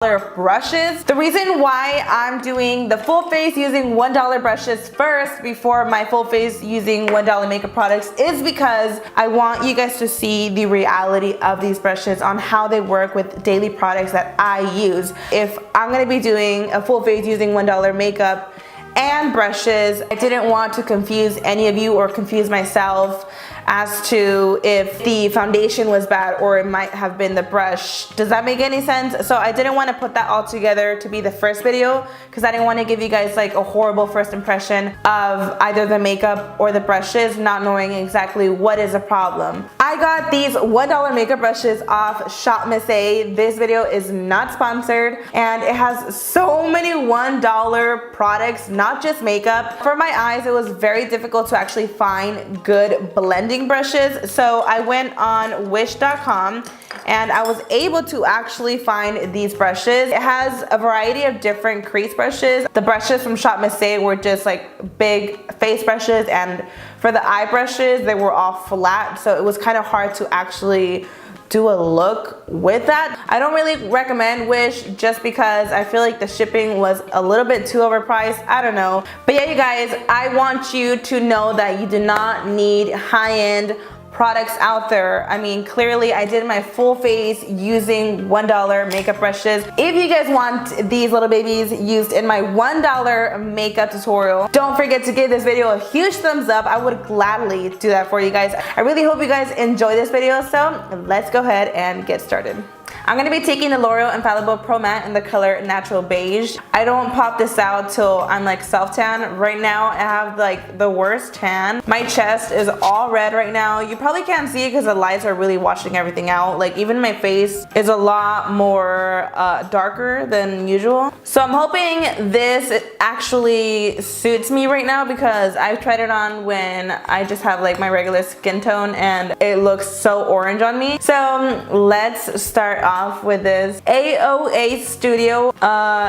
brushes. The reason why I'm doing the full face using $1 brushes first before my full face using $1 makeup products is because I want you guys to see the reality of these brushes on how they work with daily products that I use. If I'm gonna be doing a full face using $1 makeup and brushes, I didn't want to confuse any of you or confuse myself as to if the foundation was bad or it might have been the brush. Does that make any sense? So I didn't want to put that all together to be the first video because I didn't want to give you guys like a horrible first impression of either the makeup or the brushes, not knowing exactly what is a problem. I got these $1 makeup brushes off Shop Miss A. This video is not sponsored and it has so many $1 products, not just makeup. For my eyes, it was very difficult to actually find good blending brushes, so I went on wish.com and I was able to actually find these brushes. It has a variety of different crease brushes. The brushes from Shop Miss A were just like big face brushes, and for the eye brushes they were all flat, so it was kind of hard to actually do a look with that. I don't really recommend Wish just because I feel like the shipping was a little bit too overpriced. I don't know. But yeah, you guys, I want you to know that you do not need high-end products out there. I mean, clearly I did my full face using $1 makeup brushes. If you guys want these little babies used in my $1 makeup tutorial, don't forget to give this video a huge thumbs up. I would gladly do that for you guys. I really hope you guys enjoy this video, so let's go ahead and get started. I'm going to be taking the L'Oreal Infallible Pro Matte in the color Natural Beige. I don't pop this out till I'm like self-tan. Right now I have like the worst tan. My chest is all red right now. You probably can't see it because the lights are really washing everything out. Like even my face is a lot more darker than usual. So I'm hoping this actually suits me right now because I've tried it on when I just have like my regular skin tone and it looks so orange on me. So let's start off with this AOA Studio.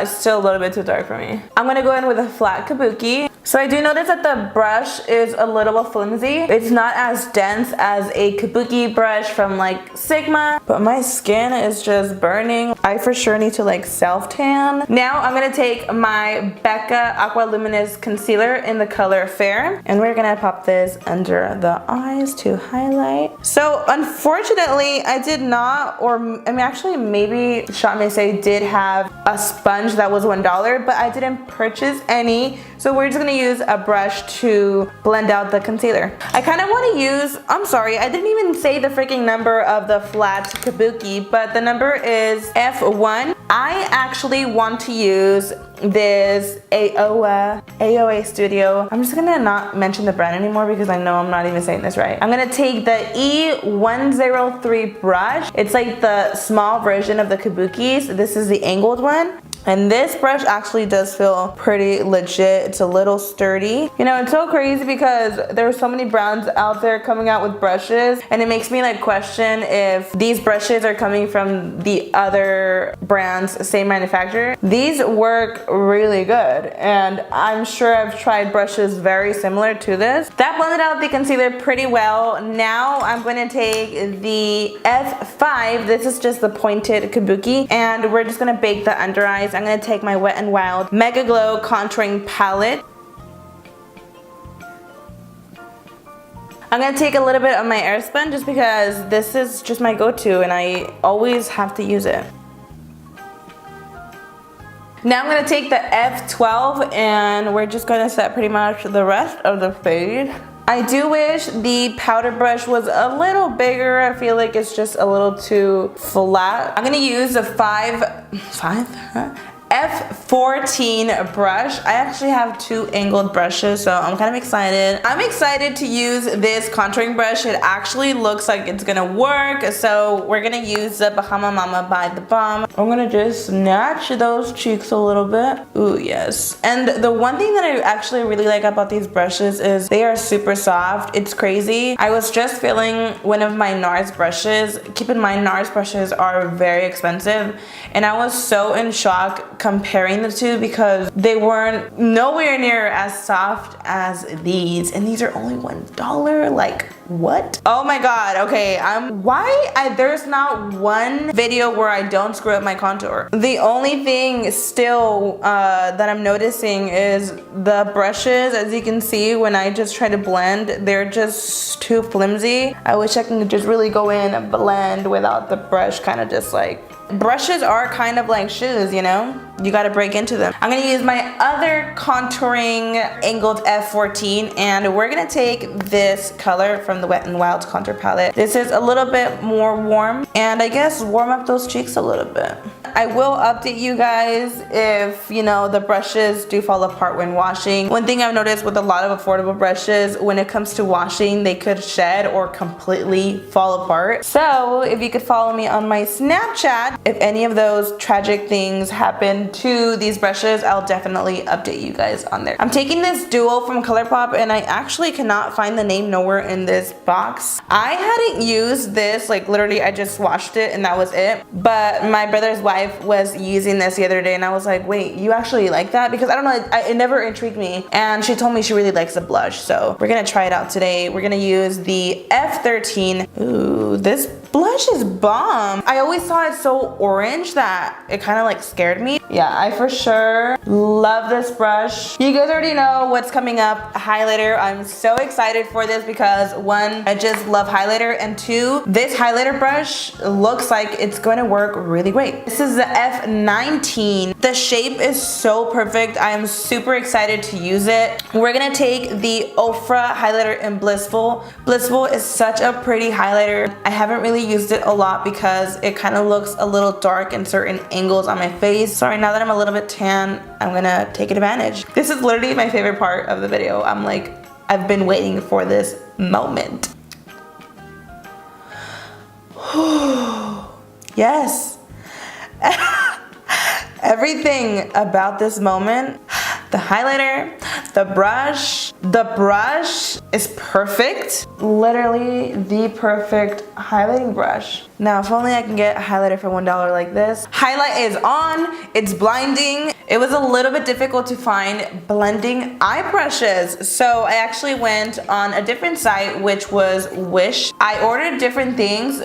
It's still a little bit too dark for me. I'm gonna go in with a flat kabuki. So I do notice that the brush is a little flimsy. It's not as dense as a kabuki brush from like Sigma, but my skin is just burning. I for sure need to like self-tan. Now I'm gonna take my Becca Aqua Luminous Concealer in the color Fair, and we're gonna pop this under the eyes to highlight. So unfortunately, I did not, or I mean actually maybe Shop Miss A did have a sponge that was $1, but I didn't purchase any. So we're just gonna use a brush to blend out the concealer. I kind of want to use, I'm sorry, I didn't even say the freaking number of the flat kabuki, but the number is F1. I actually want to use this AOA Studio. I'm just gonna not mention the brand anymore because I know I'm not even saying this right. I'm gonna take the E103 brush. It's like the small version of the kabukis. This is the angled one. And this brush actually does feel pretty legit. It's a little sturdy. You know, it's so crazy because there are so many brands out there coming out with brushes, and it makes me like question if these brushes are coming from the other brands, same manufacturer. These work really good, and I'm sure I've tried brushes very similar to this. That blended out the concealer pretty well. Now I'm going to take the F5. This is just the pointed kabuki, and we're just going to bake the under eyes. I'm going to take my Wet n Wild Mega Glow Contouring Palette. I'm going to take a little bit of my Airspun just because this is just my go-to and I always have to use it. Now I'm going to take the F12 and we're just going to set pretty much the rest of the face. I do wish the powder brush was a little bigger. I feel like it's just a little too flat. I'm gonna use a F14 brush. I actually have two angled brushes, so I'm kind of excited. I'm excited to use this contouring brush. It actually looks like it's gonna work, so we're gonna use the Bahama Mama by The Balm. I'm gonna just snatch those cheeks a little bit. Ooh, yes. And the one thing that I actually really like about these brushes is they are super soft. It's crazy. I was just filling one of my NARS brushes. Keep in mind, NARS brushes are very expensive, and I was so in shock comparing the two because they weren't nowhere near as soft as these, and these are only $1. Like, what? Oh my god. Okay, there's not one video where I don't screw up my contour. The only thing still that I'm noticing is the brushes. As you can see, when I just try to blend, they're just too flimsy. I wish I could just really go in and blend without the brush kind of just like, brushes are kind of like shoes, you know? You gotta break into them. I'm gonna use my other contouring angled F14, and we're gonna take this color from the Wet n Wild contour palette. This is a little bit more warm, and I guess warm up those cheeks a little bit. I will update you guys if, you know, the brushes do fall apart when washing. One thing I've noticed with a lot of affordable brushes, when it comes to washing, they could shed or completely fall apart. So if you could follow me on my Snapchat, if any of those tragic things happen to these brushes, I'll definitely update you guys on there. I'm taking this duo from ColourPop, and I actually cannot find the name nowhere in this box. I hadn't used this, like literally I just washed it and that was it. But my brother's wife was using this the other day, and I was like, wait, you actually like that? Because I don't know, it never intrigued me, and she told me she really likes the blush, so we're gonna try it out today. We're gonna use the F13. Ooh, this blush is bomb. I always saw it so orange that it kind of like scared me. Yeah, I for sure love this brush. You guys already know what's coming up, highlighter. I'm so excited for this because one, I just love highlighter, and two, this highlighter brush looks like it's going to work really great. This is the F19. The shape is so perfect. I am super excited to use it. We're gonna take the Ofra highlighter in Blissful. Blissful is such a pretty highlighter. I haven't really used it a lot because it kind of looks a little dark in certain angles on my face. Sorry, now that I'm a little bit tan, I'm gonna take advantage. This is literally my favorite part of the video. I'm like, I've been waiting for this moment. Yes. Everything about this moment, the highlighter, the brush is perfect. Literally the perfect highlighting brush. Now, if only I can get a highlighter for $1 like this. Highlight is on, it's blinding. It was a little bit difficult to find blending eye brushes, so I actually went on a different site, which was Wish. I ordered different things,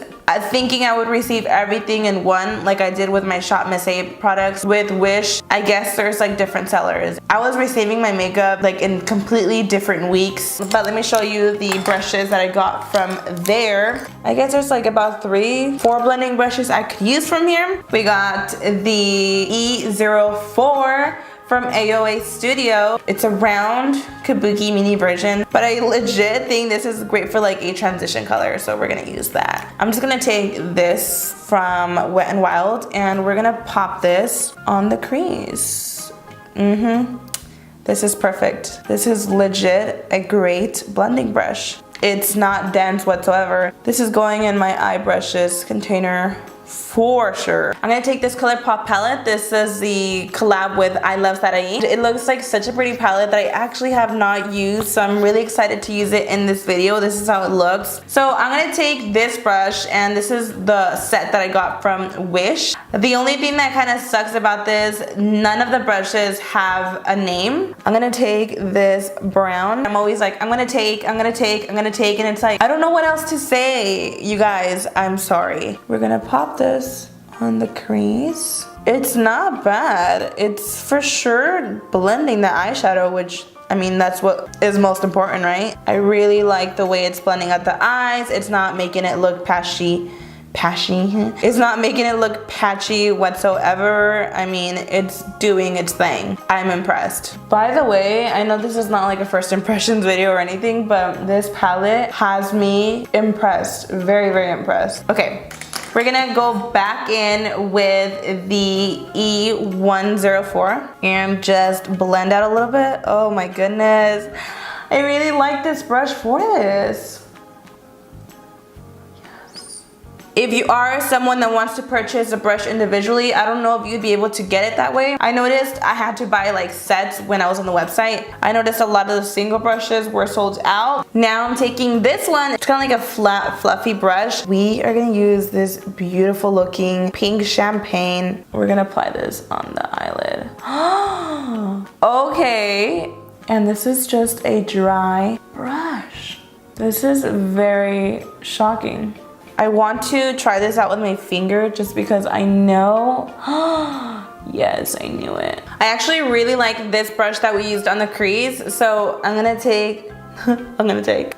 thinking I would receive everything in one, like I did with my Shop Miss A products. With Wish, I guess there's like different sellers. I was receiving my makeup like in completely different weeks, but let me show you the brushes that I got from there. I guess there's like about 3-4 blending brushes I could use from here. We got the E04 from AOA Studio. It's a round kabuki mini version, but I legit think this is great for like a transition color, so we're gonna use that. I'm just gonna take this from Wet n Wild, and we're gonna pop this on the crease. This is perfect. This is legit a great blending brush. It's not dense whatsoever. This is going in my eye brushes container for sure. I'm gonna take this ColourPop palette. This is the collab with I Love Sarai. It looks like such a pretty palette that I actually have not used, so I'm really excited to use it in this video. This is how it looks. So I'm gonna take this brush, and this is the set that I got from Wish. The only thing that kind of sucks about this, none of the brushes have a name. I'm gonna take this brown. I'm always like, I'm gonna take, and it's like, I don't know what else to say. You guys, I'm sorry. We're gonna pop this on the crease. It's not bad. It's for sure blending the eyeshadow, which, I mean, that's what is most important, right? I really like the way it's blending out the eyes. It's not making it look patchy. It's not making it look patchy whatsoever. I mean, it's doing its thing. I'm impressed. By the way, I know this is not like a first impressions video or anything, but this palette has me impressed. Very, very impressed. Okay. We're gonna go back in with the E104 and just blend out a little bit. Oh my goodness. I really like this brush for this. If you are someone that wants to purchase a brush individually, I don't know if you'd be able to get it that way. I noticed I had to buy like sets when I was on the website. I noticed a lot of the single brushes were sold out. Now I'm taking this one. It's kind of like a flat, fluffy brush. We are gonna use this beautiful looking pink champagne. We're gonna apply this on the eyelid. Okay, and this is just a dry brush. This is very shocking. I want to try this out with my finger just because I know. Yes, I knew it. I actually really like this brush that we used on the crease, so I'm gonna take,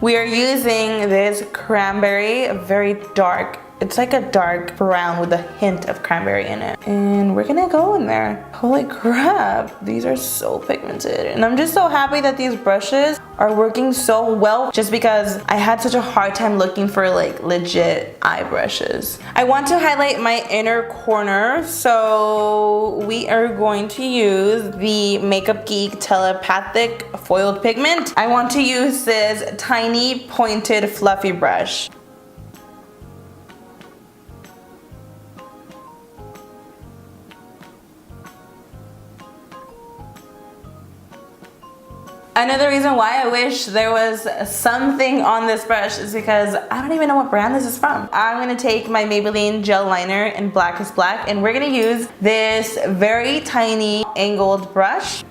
we are using this cranberry, very dark. It's like a dark brown with a hint of cranberry in it. And we're gonna go in there. Holy crap, these are so pigmented. And I'm just so happy that these brushes are working so well just because I had such a hard time looking for like legit eye brushes. I want to highlight my inner corner, so we are going to use the Makeup Geek Telepathic Foiled Pigment. I want to use this tiny pointed fluffy brush. Another reason why I wish there was something on this brush is because I don't even know what brand this is from. I'm gonna take my Maybelline gel liner in Black is Black, and we're gonna use this very tiny angled brush.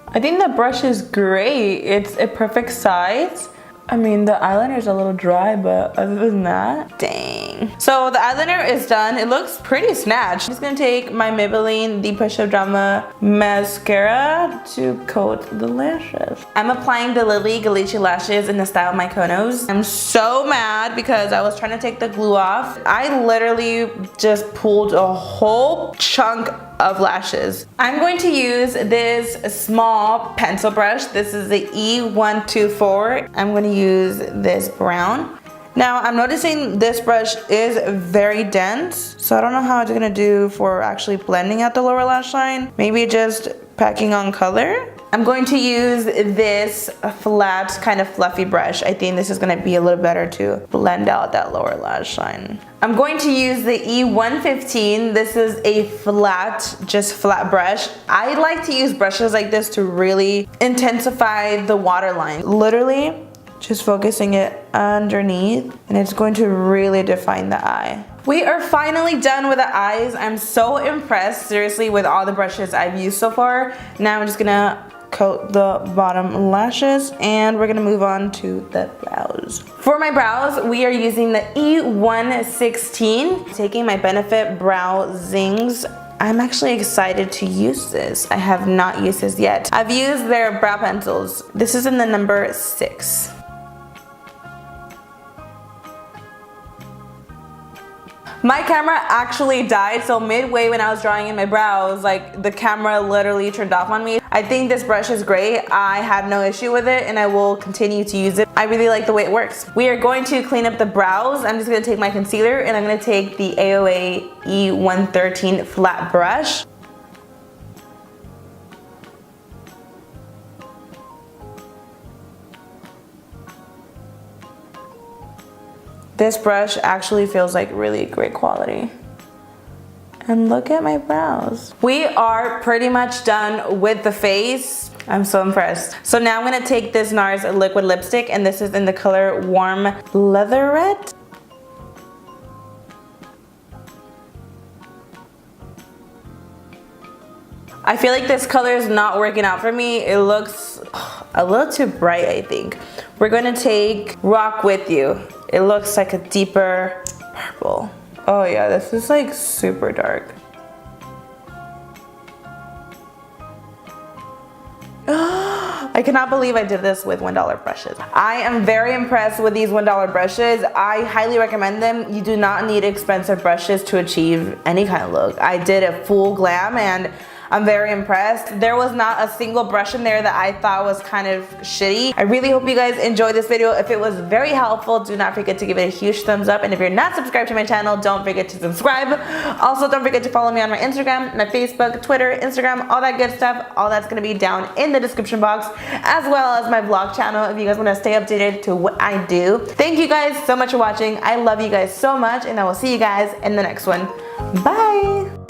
I think the brush is great. It's a perfect size. I mean, the eyeliner is a little dry, but other than that, dang. So the eyeliner is done. It looks pretty snatched. I'm just gonna take my Maybelline The Push Up Drama mascara to coat the lashes. I'm applying the Lily Galicia lashes in the style Mykonos. I'm so mad because I was trying to take the glue off. I literally just pulled a whole chunk of lashes. I'm going to use this small pencil brush. This is the E124. I'm going to use this brown. Now I'm noticing this brush is very dense, so I don't know how it's gonna do for actually blending out the lower lash line. Maybe just packing on color. I'm going to use this flat kind of fluffy brush. I think this is gonna be a little better to blend out that lower lash line. I'm going to use the E115. This is a flat, just flat brush. I like to use brushes like this to really intensify the waterline. Literally, just focusing it underneath, and it's going to really define the eye. We are finally done with the eyes. I'm so impressed, seriously, with all the brushes I've used so far. Now I'm just gonna coat the bottom lashes, and we're gonna move on to the brows. For my brows, we are using the E116. Taking my Benefit Brow Zings. I'm actually excited to use this. I have not used this yet. I've used their brow pencils. This is in the number 6. My camera actually died, so midway when I was drawing in my brows, like the camera literally turned off on me. I think this brush is great. I have no issue with it, and I will continue to use it. I really like the way it works. We are going to clean up the brows. I'm just gonna take my concealer, and I'm gonna take the AOA E113 flat brush. This brush actually feels like really great quality. And look at my brows. We are pretty much done with the face. I'm so impressed. So now I'm gonna take this NARS liquid lipstick, and this is in the color Warm Leatherette. I feel like this color is not working out for me. It looks a little too bright, I think. We're gonna take Rock With You. It looks like a deeper purple. Oh yeah, this is like super dark. I cannot believe I did this with $1 brushes. I am very impressed with these $1 brushes. I highly recommend them. You do not need expensive brushes to achieve any kind of look. I did a full glam, and I'm very impressed. There was not a single brush in there that I thought was kind of shitty. I really hope you guys enjoyed this video. If it was very helpful, do not forget to give it a huge thumbs up. And if you're not subscribed to my channel, don't forget to subscribe. Also, don't forget to follow me on my Instagram, my Facebook, Twitter, Instagram, all that good stuff. All that's gonna be down in the description box, as well as my vlog channel if you guys wanna stay updated to what I do. Thank you guys so much for watching. I love you guys so much, and I will see you guys in the next one. Bye.